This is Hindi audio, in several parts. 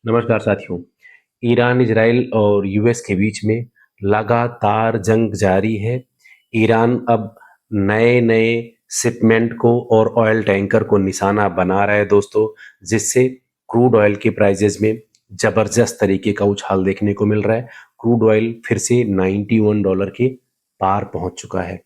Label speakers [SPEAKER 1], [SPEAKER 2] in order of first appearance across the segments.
[SPEAKER 1] नमस्कार साथियों। ईरान, इजराइल और यूएस के बीच में लगातार जंग जारी है। ईरान अब नए-नए शिपमेंट को और ऑयल टैंकर को निशाना बना रहा है दोस्तों, जिससे क्रूड ऑयल के प्राइसेस में ज़बरदस्त तरीके का उछाल देखने को मिल रहा है। क्रूड ऑयल फिर से $91 के पार पहुंच चुका है।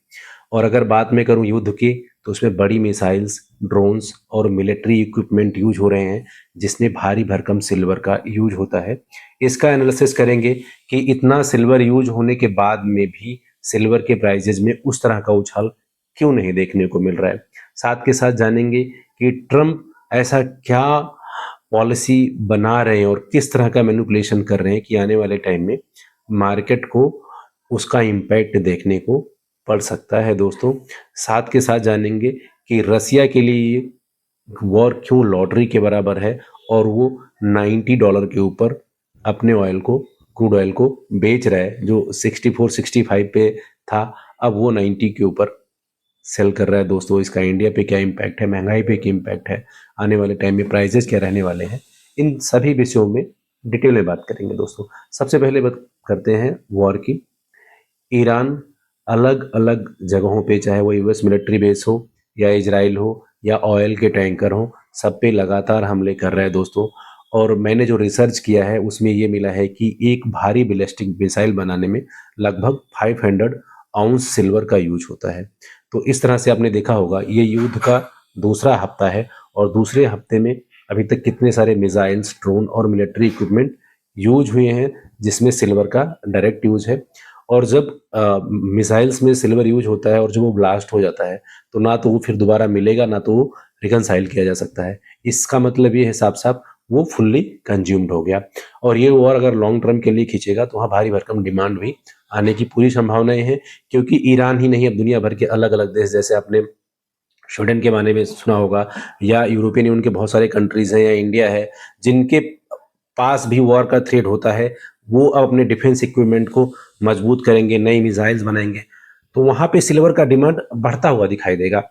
[SPEAKER 1] और अगर बात मैं करूं युद्ध की, तो उसमें बड़ी मिसाइल्स, ड्रोन्स और मिलिट्री इक्विपमेंट यूज हो रहे हैं, जिसमें भारी भरकम सिल्वर का यूज होता है। इसका एनालिसिस करेंगे कि इतना सिल्वर यूज होने के बाद में भी सिल्वर के प्राइसेस में उस तरह का उछाल क्यों नहीं देखने को मिल रहा है। साथ के साथ जानेंगे कि ट्रम्प ऐसा क्या पॉलिसी बना रहे हैं और किस तरह का मैनिपुलेशन कर रहे हैं कि आने वाले टाइम में मार्केट को उसका इम्पैक्ट देखने को पड़ सकता है दोस्तों। साथ के साथ जानेंगे कि रसिया के लिए ये वॉर क्यों लॉटरी के बराबर है और वो $90 के ऊपर अपने ऑयल को, क्रूड ऑयल को बेच रहा है, जो 64-65 पे था, अब वो 90 के ऊपर सेल कर रहा है दोस्तों। इसका इंडिया पे क्या इम्पैक्ट है, महंगाई पे क्या इम्पैक्ट है, आने वाले टाइम में प्राइजेस क्या रहने वाले हैं, इन सभी विषयों में डिटेल में बात करेंगे दोस्तों। सबसे पहले बात करते हैं वॉर की। ईरान अलग अलग जगहों पे, चाहे वो यूएस मिलिट्री बेस हो या इजराइल हो या ऑयल के टैंकर हो, सब पे लगातार हमले कर रहा है दोस्तों। और मैंने जो रिसर्च किया है उसमें ये मिला है कि एक भारी बैलिस्टिक मिसाइल बनाने में लगभग 500 आउंस सिल्वर का यूज होता है। तो इस तरह से आपने देखा होगा, ये युद्ध का दूसरा हफ्ता है और दूसरे हफ्ते में अभी तक कितने सारे मिसाइल्स, ड्रोन और मिलिट्री इक्विपमेंट यूज हुए हैं, जिसमें सिल्वर का डायरेक्ट यूज है। और जब मिसाइल्स में सिल्वर यूज होता है और जब वो ब्लास्ट हो जाता है, तो ना तो वो फिर दोबारा मिलेगा, ना तो वो रिकनसाइल किया जा सकता है। इसका मतलब ये है साफ साफ वो फुल्ली कंज्यूम्ड हो गया। और ये वॉर अगर लॉन्ग टर्म के लिए खींचेगा तो वहाँ भारी भरकम डिमांड भी आने की पूरी संभावनाएं हैं, क्योंकि ईरान ही नहीं, अब दुनिया भर के अलग अलग देश, जैसे आपने स्वीडन के बारे में सुना होगा, या यूरोपियन यूनियन के बहुत सारे कंट्रीज हैं, या इंडिया है, जिनके पास भी वॉर का थ्रेट होता है, वो अब अपने डिफेंस इक्विपमेंट को मजबूत करेंगे, नई मिसाइल्स बनाएंगे, तो वहां पे सिल्वर का डिमांड बढ़ता हुआ दिखाई देगा।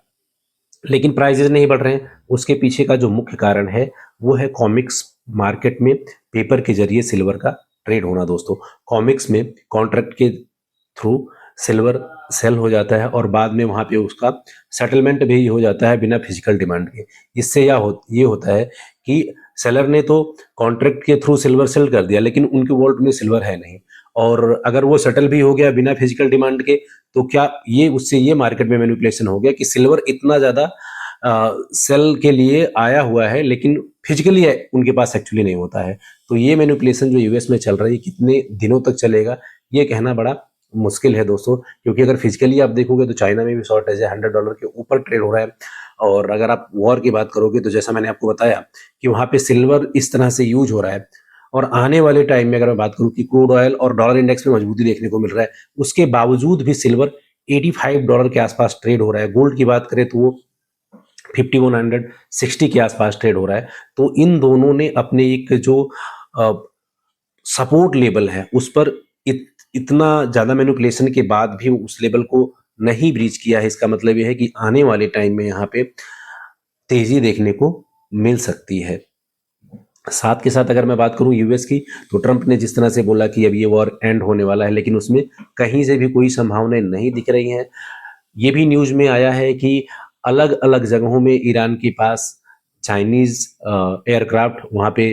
[SPEAKER 1] लेकिन प्राइजेस नहीं बढ़ रहे हैं। उसके पीछे का जो मुख्य कारण है वो है कॉमिक्स मार्केट में पेपर के जरिए सिल्वर का ट्रेड होना दोस्तों। कॉमिक्स में कॉन्ट्रैक्ट के थ्रू सिल्वर सेल हो जाता है और बाद में वहाँ पे उसका सेटलमेंट भी हो जाता है बिना फिजिकल डिमांड के। इससे ये होता है कि सेलर ने तो कॉन्ट्रैक्ट के थ्रू सिल्वर सेल कर दिया, लेकिन उनके वॉल्ट में सिल्वर है नहीं। और अगर वो सेटल भी हो गया बिना फिजिकल डिमांड के, तो क्या ये उससे ये मार्केट में मैनिपुलेशन हो गया कि सिल्वर इतना ज़्यादा सेल के लिए आया हुआ है, लेकिन फिजिकली उनके पास एक्चुअली नहीं होता है। तो ये मैनिपुलेशन जो यूएस में चल रही है, कितने दिनों तक चलेगा ये कहना बड़ा मुश्किल है दोस्तों। क्योंकि अगर फिजिकली आप देखोगे तो चाइना में भी शॉर्टेज है, $100 के ऊपर ट्रेड हो रहा है। और अगर आप वॉर की बात करोगे तो जैसा मैंने आपको बताया कि वहाँ पे सिल्वर इस तरह से यूज हो रहा है। और आने वाले टाइम में अगर मैं बात करूं कि क्रूड ऑयल और डॉलर इंडेक्स में मजबूती देखने को मिल रहा है, उसके बावजूद भी सिल्वर $85 के आसपास ट्रेड हो रहा है। गोल्ड की बात करें तो वो 5160 के आसपास ट्रेड हो रहा है। तो इन दोनों ने अपने एक जो सपोर्ट लेवल है उस पर इतना ज्यादा मैनिपुलेशन के बाद भी उस लेवल को नहीं ब्रीच किया है। इसका मतलब यह है कि आने वाले टाइम में यहाँ पे तेजी देखने को मिल सकती है। साथ के साथ अगर मैं बात करूं यूएस की, तो ट्रंप ने जिस तरह से बोला कि अब ये वॉर एंड होने वाला है, लेकिन उसमें कहीं से भी कोई संभावनाएं नहीं दिख रही हैं। ये भी न्यूज में आया है कि अलग अलग जगहों में ईरान के पास चाइनीज एयरक्राफ्ट वहाँ पे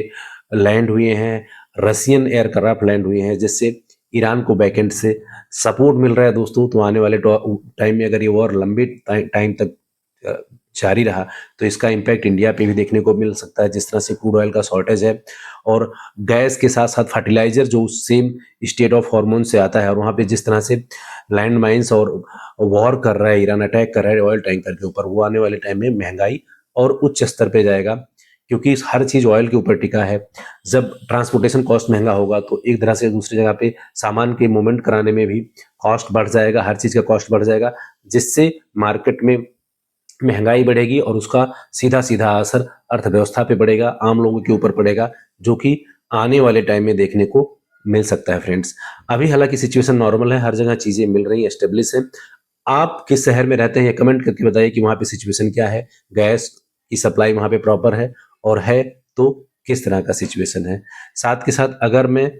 [SPEAKER 1] लैंड हुए हैं, रशियन एयरक्राफ्ट लैंड हुए हैं, जिससे ईरान को बैकएंड से सपोर्ट मिल रहा है दोस्तों। तो आने वाले टाइम में अगर ये वॉर लंबे टाइम तक अ, जारी रहा, तो इसका इम्पैक्ट इंडिया पे भी देखने को मिल सकता है। जिस तरह से क्रूड ऑयल का शॉर्टेज है और गैस के साथ साथ फर्टिलाइजर जो सेम स्टेट ऑफ हार्मोन से आता है, और वहाँ पे जिस तरह से लैंड माइंस और वॉर कर रहा है ईरान, अटैक कर रहा है ऑयल टैंकर के ऊपर, वो आने वाले टाइम में महंगाई और उच्च स्तर पे जाएगा, क्योंकि हर चीज ऑयल के ऊपर टिका है। जब ट्रांसपोर्टेशन कॉस्ट महंगा होगा तो एक तरह से दूसरी जगह पे सामान के मूवमेंट कराने में भी कॉस्ट बढ़ जाएगा, हर चीज का कॉस्ट बढ़ जाएगा, जिससे मार्केट में महंगाई बढ़ेगी और उसका सीधा सीधा असर अर्थव्यवस्था पे पड़ेगा, आम लोगों के ऊपर पड़ेगा, जो कि आने वाले टाइम में देखने को मिल सकता है फ्रेंड्स। अभी हालांकि सिचुएशन नॉर्मल है, हर जगह चीजें मिल रही है, एस्टेब्लिश है। आप किस शहर में रहते हैं, कमेंट करके बताइए कि वहाँ पे सिचुएशन क्या है, गैस की सप्लाई वहाँ पे प्रॉपर है, और है तो किस तरह का सिचुएशन है। साथ के साथ अगर मैं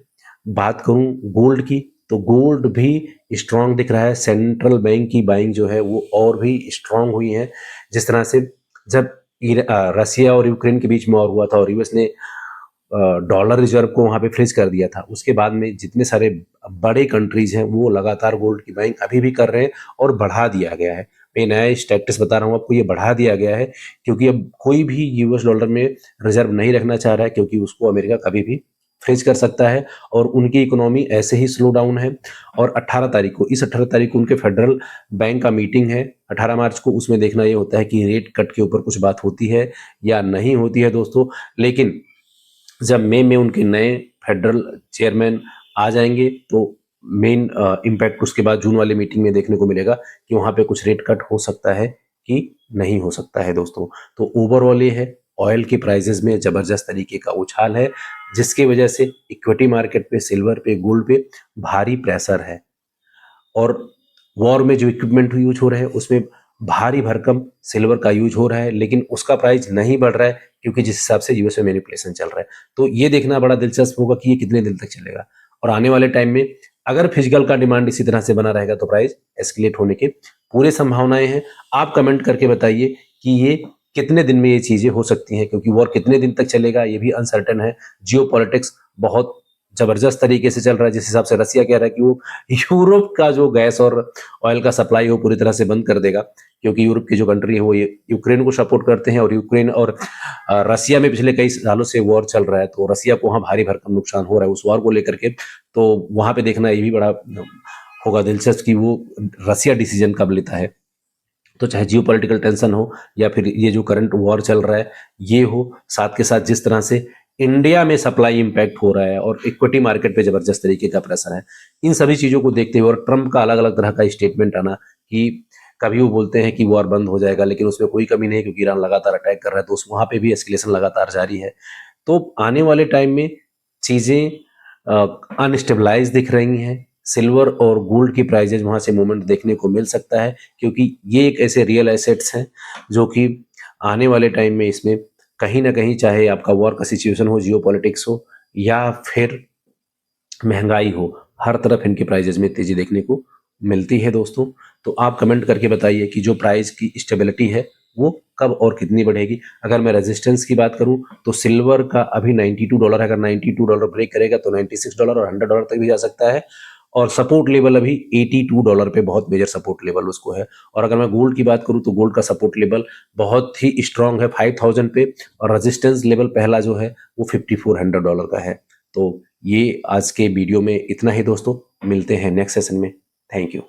[SPEAKER 1] बात करूं गोल्ड की, तो गोल्ड भी स्ट्रांग दिख रहा है। सेंट्रल बैंक की बाइंग जो है वो और भी स्ट्रांग हुई है। जिस तरह से जब रसिया और यूक्रेन के बीच में वॉर हुआ था और यूएस ने डॉलर रिजर्व को वहां पे फ्रीज कर दिया था, उसके बाद में जितने सारे बड़े कंट्रीज हैं वो लगातार गोल्ड की बाइंग अभी भी कर रहे हैं और बढ़ा दिया गया है। मैं नया स्टेटस बता रहा हूँ आपको, ये बढ़ा दिया गया है क्योंकि अब कोई भी यूएस डॉलर में रिजर्व नहीं रखना चाह रहा है, क्योंकि उसको अमेरिका कभी भी फ्रीज कर सकता है और उनकी इकोनॉमी ऐसे ही स्लो डाउन है। और 18 तारीख को, इस 18 तारीख को उनके फेडरल बैंक का मीटिंग है 18 मार्च को। उसमें देखना ये होता है कि रेट कट के ऊपर कुछ बात होती है या नहीं होती है दोस्तों। लेकिन जब मई में उनके नए फेडरल चेयरमैन आ जाएंगे तो मेन इम्पैक्ट उसके बाद जून वाली मीटिंग में देखने को मिलेगा कि वहां पे कुछ रेट कट हो सकता है कि नहीं हो सकता है दोस्तों। तो ओवरऑल ये है, ऑयल के प्राइसेस में जबरदस्त तरीके का उछाल है, जिसकी वजह से इक्विटी मार्केट पे, सिल्वर पे, गोल्ड पे भारी प्रेशर है। और वॉर में जो इक्विपमेंट यूज हो रहे हैं उसमें भारी भरकम सिल्वर का यूज हो रहा है, लेकिन उसका प्राइस नहीं बढ़ रहा है क्योंकि जिस हिसाब से यूएस में मैनिपुलेशन चल रहा है। तो ये देखना बड़ा दिलचस्प होगा कि ये कितने दिन तक चलेगा। और आने वाले टाइम में अगर फिजिकल का डिमांड इसी तरह से बना रहेगा तो प्राइस एस्केलेट होने के पूरे संभावनाएं हैं। आप कमेंट करके बताइए कि ये कितने दिन में ये चीजें हो सकती हैं, क्योंकि वॉर कितने दिन तक चलेगा ये भी अनसर्टेन है। जियो पॉलिटिक्स बहुत जबरदस्त तरीके से चल रहा है। जिस हिसाब से रसिया कह रहा है कि वो यूरोप का जो गैस और ऑयल का सप्लाई वो पूरी तरह से बंद कर देगा, क्योंकि यूरोप की जो कंट्री है वो ये यूक्रेन को सपोर्ट करते हैं और यूक्रेन और रसिया में पिछले कई सालों से वॉर चल रहा है, तो रसिया को वहाँ भारी भरकम नुकसान हो रहा है उस वॉर को लेकर के। तो वहां पे देखना ये भी बड़ा होगा दिलचस्प कि वो रसिया डिसीजन कब लेता है। तो चाहे जियो पॉलिटिकल टेंशन हो या फिर ये जो करंट वॉर चल रहा है ये हो, साथ के साथ जिस तरह से इंडिया में सप्लाई इंपैक्ट हो रहा है और इक्विटी मार्केट पे जबरदस्त तरीके का प्रेशर है, इन सभी चीजों को देखते हुए और ट्रंप का अलग अलग तरह का स्टेटमेंट आना कि कभी वो बोलते हैं कि वॉर बंद हो जाएगा, लेकिन उसमें कोई कमी नहीं है क्योंकि ईरान लगातार अटैक कर रहा है, तो उस वहां पे भी एस्केलेशन लगातार जारी है। तो आने वाले टाइम में चीजें अनस्टेबलाइज दिख रही हैं। सिल्वर और गोल्ड की प्राइजेज वहां से मूवमेंट देखने को मिल सकता है, क्योंकि ये एक ऐसे रियल एसेट्स हैं जो कि आने वाले टाइम में इसमें कहीं ना कहीं, चाहे आपका वॉर का सिचुएशन हो, जियो पॉलिटिक्स हो या फिर महंगाई हो, हर तरफ इनके प्राइजेज में तेजी देखने को मिलती है दोस्तों। तो आप कमेंट करके बताइए कि जो प्राइस की स्टेबिलिटी है वो कब और कितनी बढ़ेगी। अगर मैं रेजिस्टेंस की बात करूं तो सिल्वर का अभी $92 है, अगर $92 ब्रेक करेगा तो $96 और $100 तक भी जा सकता है। और सपोर्ट लेवल अभी $82 पे बहुत मेजर सपोर्ट लेवल उसको है। और अगर मैं गोल्ड की बात करूं तो गोल्ड का सपोर्ट लेवल बहुत ही स्ट्रांग है 5000 पे, और रेजिस्टेंस लेवल पहला जो है वो $5400 का है। तो ये आज के वीडियो में इतना ही दोस्तों, मिलते हैं नेक्स्ट सेशन में। Thank you.